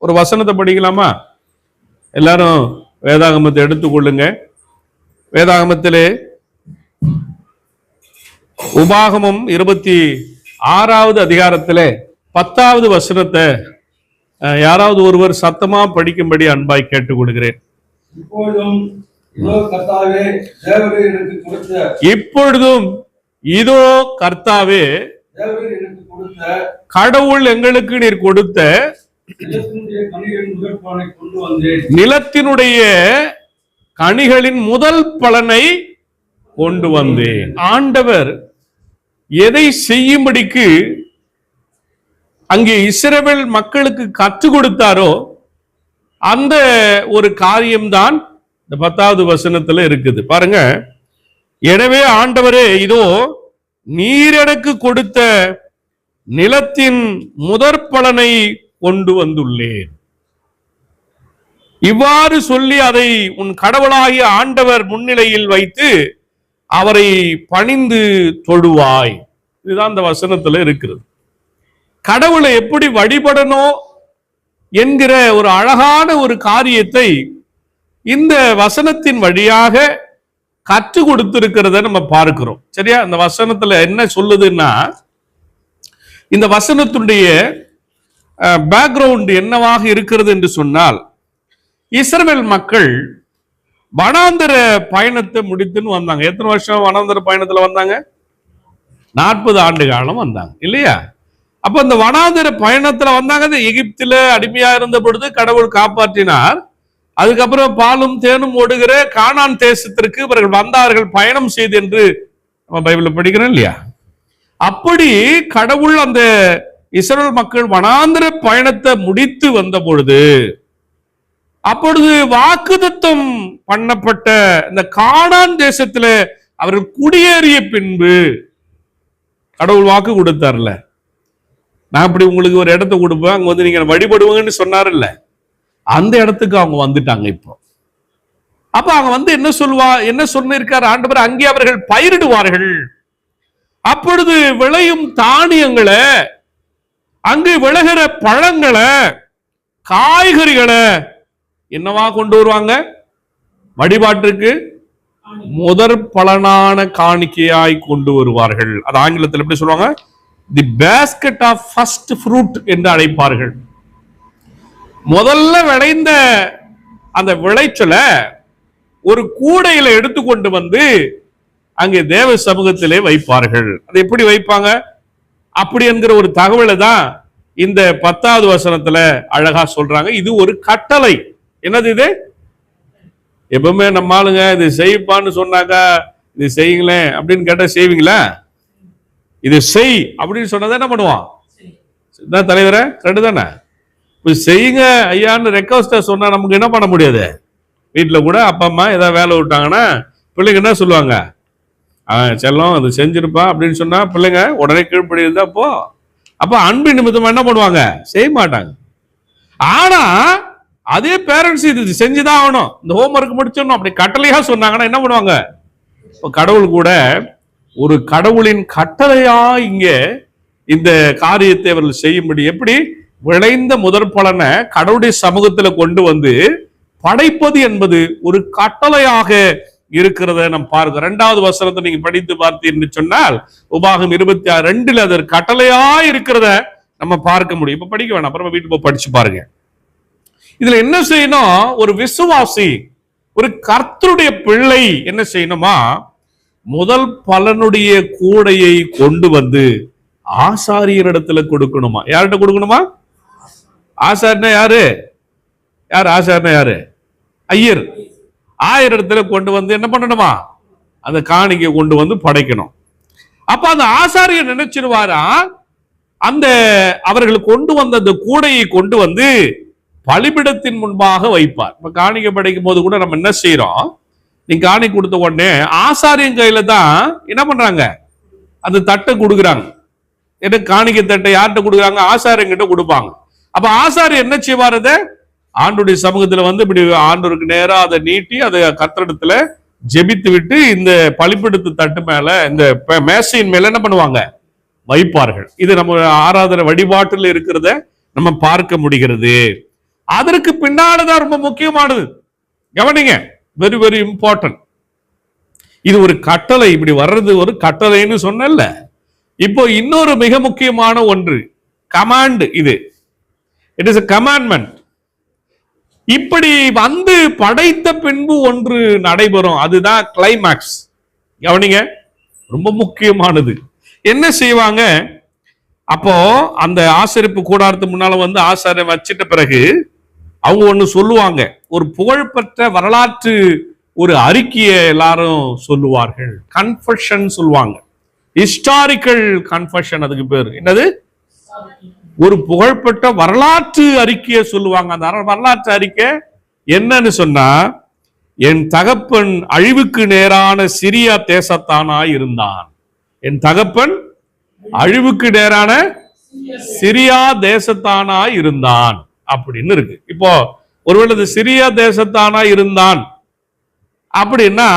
ஒரு வசனத்தை படிக்கலாமா? எல்லாரும் வேதாகமத்தை எடுத்துக்கொள்ளுங்க. வேதாகமத்திலே உபாகமம் 26வது அதிகாரத்திலே 10வது வசனத்தை யாராவது ஒருவர் சத்தமா படிக்கும்படி அன்பாய் கேட்டுக்கொள்கிறேன். இப்பொழுதும் இதோ கர்த்தாவே, கடவுள் எங்களுக்கு நீர் கொடுத்த நிலத்தினுடைய கனிகளின் முதல் பலனை கொண்டு வந்தேன். ஆண்டவர் எதை செய்யும்படிக்கு அங்கே இஸ்ரவேல் மக்களுக்கு கற்றுக் கொடுத்தாரோ அந்த ஒரு காரியம்தான் இந்த 10வது வசனத்துல இருக்குது. பாருங்க, எனவே ஆண்டவரே, இதோ நீர் எனக்கு கொடுத்த நிலத்தின் முதற் பலனை கொண்டு வந்துள்ளேன். இவ்வாறு சொல்லி அதை உன் கடவுளாகிய ஆண்டவர் முன்னிலையில் வைத்து அவரை பணிந்து தொழுவாய். இதுதான் இந்த வசனத்துல இருக்கிறது. கடவுளை எப்படி வழிபடணும் என்கிற ஒரு அழகான ஒரு காரியத்தை இந்த வசனத்தின் வழியாக கற்றுக் கொடுத்திருக்கிறத நம்ம பார்க்கிறோம். சரியா? இந்த வசனத்துல என்ன சொல்லுதுன்னா, இந்த வசனத்துடைய பேக்ரவுண்ட் என்னவாக இருக்கிறது என்று சொன்னால், இஸ்ரவேல் மக்கள் வனாந்தர பயணத்தை முடித்துன்னு வந்தாங்க. எத்தனை வருஷம் வனாந்தர பயணத்துல வந்தாங்க? 40 ஆண்டு காலம் வந்தாங்க இல்லையா? அப்ப இந்த வனாந்தர பயணத்துல வந்தாங்க. எகிப்தில அடிமையா இருந்த பொழுது கடவுள் காப்பாற்றினார். அதுக்கப்புறம் பாலும் தேனும் ஓடுகிற கானான் தேசத்திற்கு இவர்கள் வந்தார்கள், பயணம் செய்து என்று நம்ம பைபிள்ல படிக்கிறோம் இல்லையா? அப்படி கடவுள் அந்த இஸ்ரவேல் மக்கள் வனாந்தர பயணத்தை முடித்து வந்த பொழுது, அப்பொழுது வாக்குத்தத்தம் பண்ணப்பட்ட இந்த கானான் தேசத்துல அவர்கள் குடியேறிய பின்பு கடவுள் வாக்கு கொடுத்தார்ல, நான் இப்படி உங்களுக்கு ஒரு இடத்தை கொடுப்பேன், அங்க வந்து நீங்க வழிபடுவாங்கன்னு சொன்னார்ல, அந்த இடத்துக்கு அவங்க வந்துட்டாங்க. இப்போ அப்ப அவங்க வந்து என்ன சொல்லிருக்காரு ஆண்டவர், அங்கே அவர்கள் பயிரிடுவார்கள். அப்பொழுது விளையும் தானியங்களை, அங்கு விளைகிற பழங்களை, காய்கறிகளை என்னவா கொண்டு வருவாங்க? வழிபாட்டிற்கு முதற் பலனான காணிக்கையாய் கொண்டு வருவார்கள். அது ஆங்கிலத்தில் எப்படி சொல்லுவாங்க? தி பேஸ்கெட் ஆஃப் ஃபர்ஸ்ட் ஃப்ரூட் என்று அழைப்பார்கள். முதல்ல விளைந்த அந்த விளைச்சலை ஒரு கூடையில எடுத்துக்கொண்டு வந்து அங்கே தேவ சமூகத்திலே வைப்பார்கள். அது எப்படி வைப்பாங்க அப்படி என்கிற ஒரு தகவலை தான் இந்த 10வது வசனத்துல அழகா சொல்றாங்க. இது ஒரு கட்டளை. என்னது இது? எப்பவுமே நம்ம ஆளுங்க இது செய்ப்பான்னு சொன்னாக்கா இது செய்யுங்களேன் அப்படின்னு கேட்டா செய்வீங்களா? இது செய் அப்படின்னு சொன்னதை என்ன பண்ணுவான்? தலைவரை ரெண்டு தானே செய்யுங்க ஐயான்னு ரெக்வஸ்டா சொன்னா நமக்கு என்ன பண்ண முடியாது? வீட்டுல கூட அப்பா அம்மா ஏதாவது வேலை விட்டாங்கன்னா பிள்ளைங்க என்ன சொல்லுவாங்க? செல்லம் அது செஞ்சிருப்பா அப்படின்னு சொன்னா பிள்ளைங்க உடனே கீழ்ப்படி இருந்தா போ. அப்ப அன்பு நிமித்தமா என்ன பண்ணுவாங்க? செய்ய மாட்டாங்க. ஆனா அதே பேரண்ட்ஸ் இது செஞ்சுதான் ஆகணும், இந்த ஹோம்ஒர்க் முடிச்சிடணும் அப்படி கட்டளையா சொன்னாங்கன்னா என்ன பண்ணுவாங்க? இப்ப கடவுள் கூட ஒரு கடவுளின் கட்டளையா இங்க இந்த காரியத்தை அவர்கள் செய்யும்படி, எப்படி விளைந்த முதற் பலனை கடவுளுடைய சமூகத்துல கொண்டு வந்து படைப்பது என்பது ஒரு கட்டளையாக இருக்கிறத நம்ம பார்க்கிறோம். 2வது வசனத்தை நீங்க படித்து பார்த்தீங்கன்னு சொன்னால் உபாகம் 26:2 அது கட்டளையா இருக்கிறத நம்ம பார்க்க முடியும். இப்ப படிக்க வேணாம், அப்புறம் வீட்டுக்கு போய் படிச்சு பாருங்க. இதுல என்ன செய்யணும்? ஒரு விசுவாசி, ஒரு கர்த்தருடைய பிள்ளை என்ன செய்யணுமா? முதல் பலனுடைய கூடையை கொண்டு வந்து ஆசாரியரிடத்துல கொடுக்கணுமா? யார்கிட்ட கொடுக்கணுமா? ஆசாரினா யாரு? ஆசாரினா யாரு? ஐயர். ஆயிரத்துல கொண்டு வந்து என்ன பண்ணணுமா? அந்த காணிக்கை கொண்டு வந்து படைக்கணும். அப்ப அந்த ஆசாரியர் நினைச்சிருவாரா, அந்த அவர்கள் கொண்டு வந்த அந்த கூடையை கொண்டு வந்து பலிபிடத்தின் முன்பாக வைப்பார். இப்ப காணிக்கை படைக்கும் போது கூட நம்ம என்ன செய்யறோம்? நீங்க காணிக்கை கொடுத்த உடனே ஆசாரியன் கையில தான் என்ன பண்றாங்க? அந்த தட்டை கொடுக்குறாங்க. என்ன காணிக்கை தட்டை யார்கிட்ட கொடுக்குறாங்க? ஆசாரியன் கிட்ட கொடுப்பாங்க. அப்ப ஆசாரியர் என்ன செய்வார்? ஆண்டுடைய சமூகத்துல வந்து இப்படி ஆண்டவருக்கு நேரா அதை நீட்டி அதை கர்த்தரிடத்துல ஜெபித்து விட்டு இந்த பலிபிடத்து தட்டு மேல, இந்த மேசையின் மேல என்ன பண்ணுவாங்க? வைப்பார்கள். இது நம்ம ஆராதனை வழிபாட்டில் இருக்கிறத நம்ம பார்க்க முடிகிறது. அதற்கு பின்னால்தான் ரொம்ப முக்கியமானது. கவனிங்க, வெரி வெரி இம்பார்ட்டன்ட். இது ஒரு கட்டளை, இப்படி வர்றது ஒரு கட்டளைன்னு சொன்னல. இப்போ இன்னொரு மிக முக்கியமான ஒன்று, கமாண்ட். இது இட் இஸ் a commandment. இப்படி வந்து படைத்த பின்பு ஒன்று நடைபெறும், அதுதான் கிளைமாக்ஸ். கவனிங்க, ரொம்ப முக்கியமானது. என்ன செய்வாங்க? அப்போ அந்த ஆசரிப்பு கூடாரத்துக்கு முன்னால வந்து ஆசாரம் வச்சிட்ட பிறகு அவங்க ஒண்ணு சொல்லுவாங்க. ஒரு புகழ்பெற்ற வரலாற்று ஒரு அறிக்கையை எல்லாரும் சொல்லுவார்கள். கன்ஃபெஷன் சொல்லுவாங்க. ஹிஸ்டாரிக்கல் கன்ஃபெஷன் அதுக்கு பேரு. என்னது? ஒரு புகழ்பெற்ற வரலாற்று அறிக்கையை சொல்லுவாங்க. அந்த வரலாற்று அறிக்கை என்னன்னு சொன்னா, என் தகப்பன் அழிவுக்கு நேரான சிரியா தேசத்தானாய் இருந்தான். என் தகப்பன் அழிவுக்கு நேரான சிரியா தேசத்தானாய் இருந்தான் அப்படின்னு இருக்கு. இப்போ ஒருவேளை சிரியா தேசத்தானாய் இருந்தான் அப்படின்னா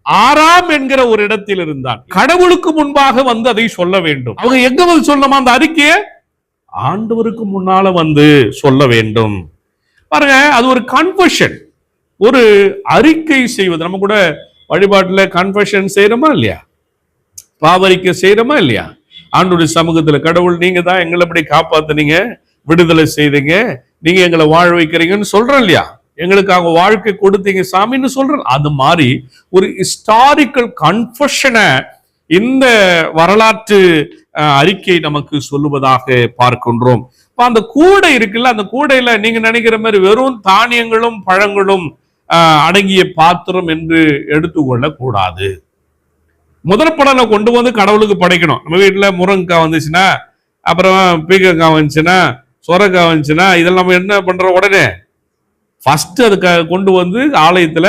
ஆராம் என்கிற ஒரு இடத்தில் இருந்தான். கடவுளுக்கு முன்பாக வந்து அதை சொல்ல வேண்டும். அவங்க எங்க வந்து சொல்லணுமா? அந்த அறிக்கையை ஆண்டவருக்கு முன்னால வந்து சொல்ல வேண்டும். பாருங்க, அது ஒரு கன்ஃபெஷன், ஒரு அறிக்கை செய்வது. நம்ம கூட வழிபாட்டுல கன்ஃபெஷன் செய்யறோமா இல்லையா? பாவரிக்கை செய்யறோமா இல்லையா? ஆண்டவருடைய சமூகத்துல, கடவுள் நீங்க தான் எங்களை இப்படி காப்பாத்துனீங்க, விடுதலை செய்தீங்க, நீங்க எங்களை வாழ வைக்கிறீங்கன்னு சொல்றோம் இல்லையா? எங்களுக்காக வாழ்க்கை கொடுத்தீங்க சாமின்னு சொல்றோம். அது மாதிரி ஒரு ஹிஸ்டாரிக்கல் கன்ஃபெஷனை இந்த வரலாற்று அறிக்கை நமக்கு சொல்லுவதாக பார்க்கின்றோம். அந்த கூடை இருக்குல்ல, அந்த கூடையில நீங்க நினைக்கிற மாதிரி வெறும் தானியங்களும் பழங்களும் அடங்கிய பாத்திரம் என்று எடுத்துக்கொள்ள கூடாது. முதல் படலை கொண்டு வந்து கடவுளுக்கு படைக்கணும். நம்ம வீட்டுல முருங்கைக்காய் வந்துச்சுன்னா, அப்புறம் பீக்கக்காய் வந்துச்சுன்னா, சொரக்காய் வந்துச்சுன்னா, இதெல்லாம் நம்ம என்ன பண்றோம்? உடனே ஃபர்ஸ்ட் அதுக்கு கொண்டு வந்து ஆலயத்துல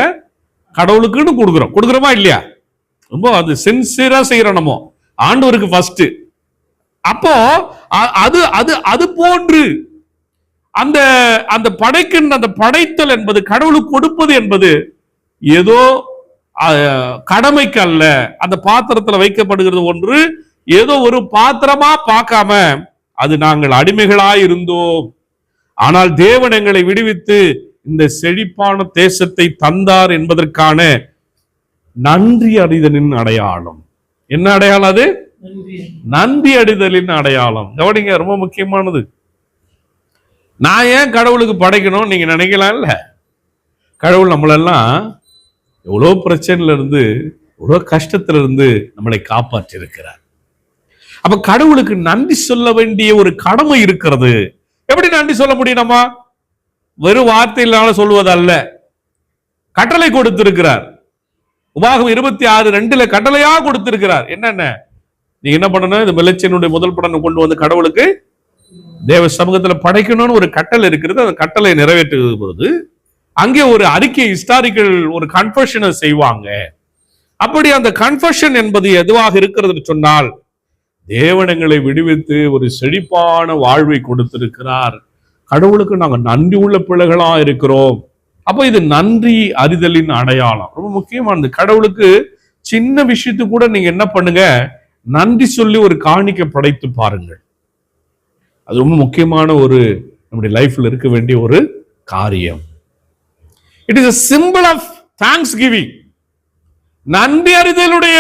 கடவுளுக்குன்னு கொடுக்குறோமா இல்லையா? ரொம்ப அது சின்சியரா செய்யறோம் நம்ம ஆண்டவருக்கு ஃபர்ஸ்ட். அப்போ அது அது அது போன்று அந்த அந்த படைக்கின்ற அந்த படைத்தல் என்பது, கடவுளுக்கு கொடுப்பது என்பது ஏதோ கடமைக்கு அல்ல. அந்த பாத்திரத்துல வைக்கப்படுகிறது ஒன்று ஏதோ ஒரு பாத்திரமா பார்க்காம, அது நாங்கள் அடிமைகளாய் இருந்தோம், ஆனால் தேவன் எங்களை விடுவித்து இந்த செழிப்பான தேசத்தை தந்தார் என்பதற்கான நன்றி அறிதலின் அடையாளம். என்ன அடையாளம் அது? நன்றி அறிதலின் அடையாளம். கவனிங்க, ரொம்ப முக்கியமானது. நான் ஏன் கடவுளுக்கு படைக்கணும் நீங்க நினைக்கலாம் இல்ல? கடவுள் நம்மளெல்லாம் எவ்வளோ பிரச்சனையில இருந்து, எவ்வளோ கஷ்டத்துல இருந்து நம்மளை காப்பாற்றி இருக்கிறார். அப்ப கடவுளுக்கு நன்றி சொல்ல வேண்டிய ஒரு கடமை இருக்கிறது. எப்படி நன்றி சொல்ல முடியும்? நம்ம வெறும் வார்த்தையினால சொல்வதல்ல, கட்டளை கொடுத்திருக்கிறார். உபாகம் 26:2 கட்டளையா கொடுத்திருக்கிறார். என்னென்ன? நீங்க என்ன பண்ணணும்? இந்த மிளச்சினுடைய முதல் படம் கொண்டு வந்து கடவுளுக்கு தேவ சமூகத்துல படைக்கணும்னு ஒரு கட்டளை இருக்கிறது. அந்த கட்டளை நிறைவேற்றுவது பொழுது அங்கே ஒரு அறிக்கை, ஹிஸ்டாரிக்கல் ஒரு கன்ஃபெஷனை செய்வாங்க. அப்படி அந்த கன்ஃபெஷன் என்பது எதுவாக இருக்கிறது சொன்னால், தேவனங்களை விடுவித்து ஒரு செழிப்பான வாழ்வை கொடுத்திருக்கிறார், கடவுளுக்கு நாங்கள் நன்றி உள்ள பிள்ளைகளா இருக்கிறோம். அப்போ இது நன்றி அறிதலின் அடையாளம். ரொம்ப முக்கியமானது. கடவுளுக்கு சின்ன விஷயத்துக்கு கூட நீங்க என்ன பண்ணுங்க, நன்றி சொல்லி ஒரு காணிக்க படைத்து பாருங்கள். அது ரொம்ப முக்கியமான ஒரு நம்முடைய லைஃப்ல இருக்க வேண்டிய ஒரு காரியம். It is a symbol of thanksgiving. நன்றி அறிதலுடைய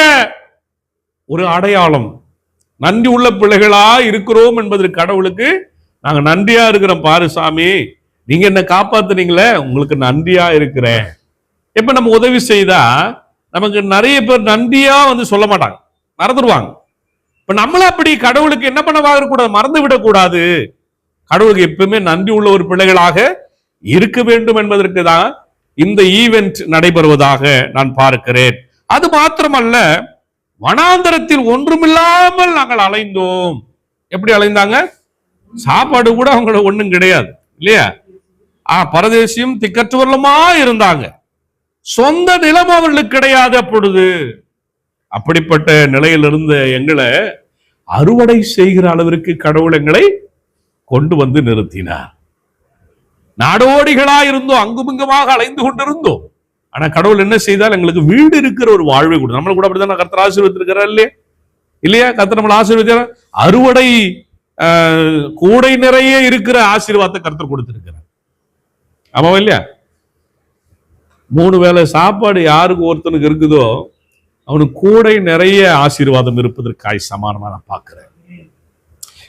ஒரு அடையாளம். நன்றி உள்ள பிள்ளைகளா இருக்கிறோம் என்பதற்கு கடவுளுக்கு நாங்க நன்றியா இருக்கிறோம். பாரு சாமி, நீங்க என்ன காப்பாத்துனீங்களே, உங்களுக்கு நன்றியா இருக்கிறேன். எப்ப நம்ம உதவி செய்தா நமக்கு நிறைய பேர் நன்றியா வந்து சொல்ல மாட்டாங்க, மறந்துடுவாங்க. இப்ப நம்மள அப்படி கடவுளுக்கு என்ன பண்ண கூடாது, மறந்து விடக்கூடாது. கடவுளுக்கு எப்பவுமே நன்றி உள்ள ஒரு பிள்ளைகளாக இருக்க வேண்டும் என்பதற்கு தான் இந்த ஈவென்ட் நடைபெறுவதாக நான் பார்க்கிறேன். அது மாத்திரமல்ல, வனாந்தரத்தில் ஒன்றுமில்லாமல் நாங்கள் அலைந்தோம். எப்படி அலைந்தாங்க? சாப்பாடு கூட அவங்கள ஒண்ணும் கிடையாது இல்லையா? பரதேசியும் திக்கற்றவர்களுமா இருந்தாங்க. சொந்த நிலம் அவர்களுக்கு கிடையாது. அப்பொழுது அப்படிப்பட்ட நிலையில் இருந்த எங்களை அறுவடை செய்கிற அளவிற்கு கடவுள் எங்களை கொண்டு வந்து நிறுத்தினார். நாடோடிகளா இருந்தோம், அங்குமிங்குமாக அலைந்து கொண்டிருந்தோம். ஆனா கடவுள் என்ன செய்தால், எங்களுக்கு வீடு இருக்கிற ஒரு வாழ்வை கொடுத்து, நம்மள கூட அப்படிதான் கர்த்தர் ஆசீர்வதித்திருக்கிறார் இல்லையா? கர்த்தர் நம்மளை ஆசீர்வதிக்கிறார். அறுவடை கூடை நிறைய இருக்கிற ஆசீர்வாதத்தை கர்த்தர் கொடுத்திருக்கிறார். ஆமாவா இல்லையா? 3 வேளை சாப்பாடு யாருக்கு ஒருத்தனுக்கு இருக்குதோ அவனுக்கு கூடை நிறைய ஆசீர்வாதம் இருப்பதற்காய் சமானமா நான் பார்க்கிறேன்.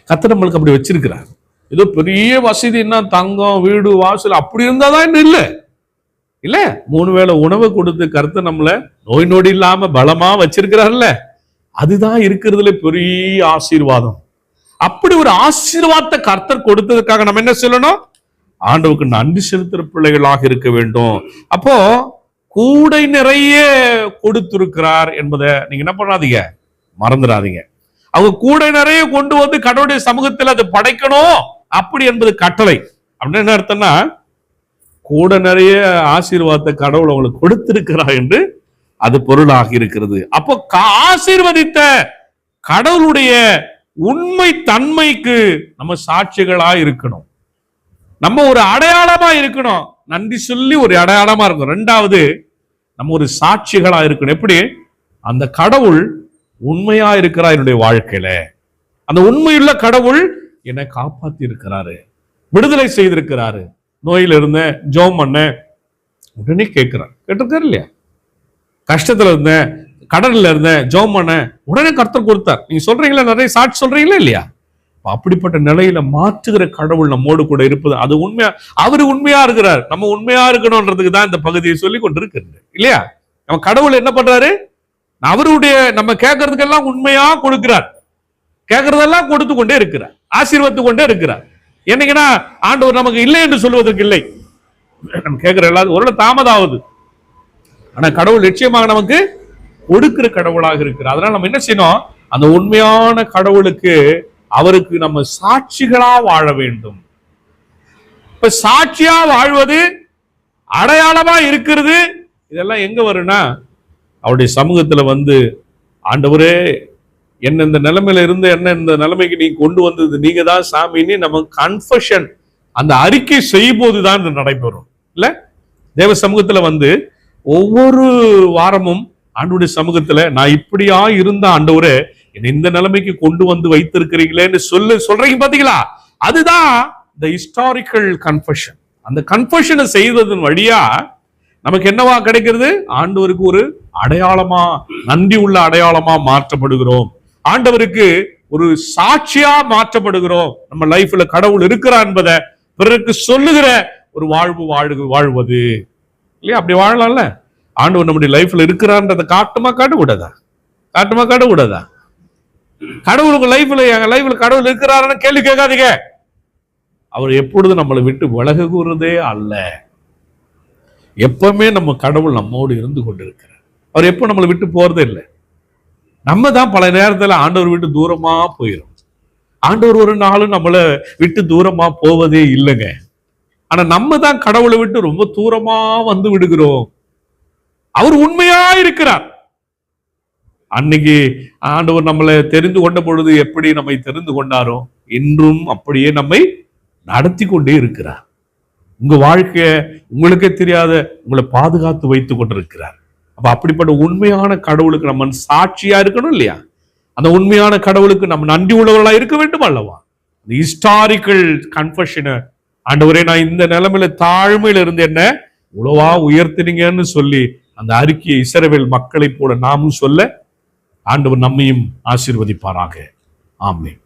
கர்த்தர் நம்மளுக்கு அப்படி வச்சிருக்கிறார். ஏதோ பெரிய வசதின்னா தங்கம் வீடு வாசல் அப்படி இருந்தாதான் இன்னும் இல்லை இல்ல. 3 வேளை உணவு கொடுத்து கர்த்தர் நம்மள நோய் நொடி இல்லாம பலமா வச்சிருக்கிறார்ல, அதுதான் இருக்கிறதுல பெரிய ஆசீர்வாதம். அப்படி ஒரு ஆசீர்வாதத்தை கர்த்தர் கொடுத்ததுக்காக நம்ம என்ன சொல்லணும்? ஆண்டவருக்கு நன்றி செலுத்துற பிள்ளைகளாக இருக்க வேண்டும். அப்போ கூடை நிறைய கொடுத்திருக்கிறார் என்பதை நீங்க என்ன பண்ணாதீங்க, மறந்துடாதீங்க. அவங்க கூடை நிறைய கொண்டு வந்து கடவுளுடைய சமூகத்தில் அதை படைக்கணும் அப்படி என்பது கட்டளை. அப்படின்னு என்ன அர்த்தம்னா, கூட நிறைய ஆசீர்வாதத்தை கடவுள் அவங்களுக்கு கொடுத்திருக்கிறார் என்று அது பொருளாக இருக்கிறது. அப்போ ஆசீர்வதித்த கடவுளுடைய உண்மை தன்மைக்கு நம்ம சாட்சிகளா இருக்கணும். நம்ம ஒரு அடையாளமா இருக்கணும். நன்றி சொல்லி ஒரு அடையாளமா இருக்கும். 2வது, நம்ம ஒரு சாட்சிகளா இருக்கணும். எப்படி? அந்த கடவுள் உண்மையா இருக்கிறார் என்னுடைய வாழ்க்கையில. அந்த உண்மையுள்ள கடவுள் என்னை காப்பாத்தி இருக்கிறாரு, விடுதலை செய்திருக்கிறாரு. நோயில இருந்தேன், ஜெபம் பண்ண, உடனே கேட்டிருக்காரு இல்லையா? கஷ்டத்துல இருந்தேன், கடல்ல இருந்தேன், ஜெபம் பண்ண, உடனே கர்த்தர் கொடுத்தார். நீங்க சொல்றீங்களா? நிறைய சாட்சி சொல்றீங்களா இல்லையா? அப்படிப்பட்ட நிலையில மாற்றுகிற கடவுள் நம்மோடு கூட இருப்பது, அது உண்மையா. அவரு உண்மையா இருக்கிறார், நம்ம உண்மையா இருக்கணும்ன்றதுக்கு தான் இந்த பகுதியை சொல்லி கொண்டிருக்கிறது இல்லையா? நம்ம கடவுள் என்ன பண்றாரு? அவருடைய நம்ம கேட்கறதுக்கெல்லாம் உண்மையா கொடுக்கிறார், கேட்கறதெல்லாம் கொடுத்து கொண்டே இருக்கிறார், ஆசீர்வத்து கொண்டே இருக்கிறார். என்னைக்குன்னா ஆண்டவர் நமக்கு இல்லை என்று சொல்வதற்கு இல்லை. நம்ம கேட்கிற எல்லாரும் ஒரு தாமதம் ஆகுது, ஆனா கடவுள் நிச்சயமாக நமக்கு கொடுக்கிற கடவுளாக இருக்கிறார். அதனால நம்ம என்ன செய்யணும்? அந்த உண்மையான கடவுளுக்கு, அவருக்கு நம்ம சாட்சிகளா வாழ வேண்டும். இப்ப சாட்சியா வாழ்வது, அடையாளமா இருக்கிறது, இதெல்லாம் எங்க வரும்னா அவருடைய சமூகத்துல வந்து, ஆண்டவரே என்ன இந்த நிலைமையில இருந்து என்ன இந்த நிலைமைக்கு நீ கொண்டு வந்தது நீங்க தான் சாமின்னு நம்ம கன்ஃபஷன், அந்த அறிக்கை செய்யும் போதுதான் இது நடைபெறும் இல்ல. தேவ சமூகத்துல வந்து ஒவ்வொரு வாரமும் ஆண்டவருடைய சமூகத்துல, நான் இப்படியா இருந்த ஆண்டவரே என்னை இந்த நிலைமைக்கு கொண்டு வந்து வைத்திருக்கிறீங்களேன்னு சொல்றீங்க பாத்தீங்களா? அதுதான் the historical confession. அந்த கன்ஃபஷனை செய்வதன் வழியா நமக்கு என்னவா கிடைக்கிறது? ஆண்டவருக்கு ஒரு அடையாளமா, நன்றி உள்ள அடையாளமா மாற்றப்படுகிறோம். ஆண்டவருக்கு ஒரு சாட்சியா மாற்றப்படுகிறோம். நம்ம லைஃப்ல கடவுள் இருக்கிறார் என்பதை பிறருக்கு சொல்லுகிற ஒரு வாழ்வது இல்லையா? அப்படி வாழலாம்ல. ஆண்டவர் நம்முடைய லைஃப்ல இருக்கிறான்றதை காட்டுமா காட்டக்கூடாதா? கடவுளுக்கு லைஃப்ல, எங்க லைஃப்ல கடவுள் இருக்கிறாருன்னு கேள்வி கேட்காதீங்க. அவர் எப்பொழுதும் நம்மளை விட்டு விலக கூறுறதே அல்ல. எப்பவுமே நம்ம கடவுள் நம்மோடு இருந்து கொண்டிருக்கிறார். அவர் எப்போ நம்மளை விட்டு போறதே இல்லை. நம்ம தான் பல நேரத்துல ஆண்டவர் விட்டு தூரமா போயிடும். ஆண்டவர் ஒரு நாளும் நம்மளை விட்டு தூரமா போவதே இல்லைங்க. ஆனா நம்ம தான் கடவுளை விட்டு ரொம்ப தூரமா வந்து விடுகிறோம். அவர் உண்மையா இருக்கிறார். அன்னைக்கு ஆண்டவர் நம்மளை தெரிந்து கொண்ட பொழுது எப்படி நம்மை தெரிந்து கொண்டாரோ, இன்றும் அப்படியே நம்மை நடத்தி கொண்டே இருக்கிறார். உங்க வாழ்க்கைய உங்களுக்கே தெரியாத உங்களை பாதுகாத்து வைத்துக் கொண்டிருக்கிறார். அப்ப அப்படிப்பட்ட உண்மையான கடவுளுக்கு நம்ம சாட்சியா இருக்கணும் இல்லையா? அந்த உண்மையான கடவுளுக்கு நம்ம நன்றி உள்ளவர்களா இருக்க வேண்டும் அல்லவா? இந்த ஹிஸ்டாரிக்கல் கன்ஃபஷனை, ஆண்டவரே நான் இந்த நிலைமையில தாழ்மையில இருந்து என்ன உளவா உயர்த்தினீங்கன்னு சொல்லி அந்த அறிக்கையை இஸ்ரவேல் மக்களை போல நாமும் சொல்ல ஆண்டவர் நம்மையும் ஆசீர்வதிப்பாராக. ஆமென்.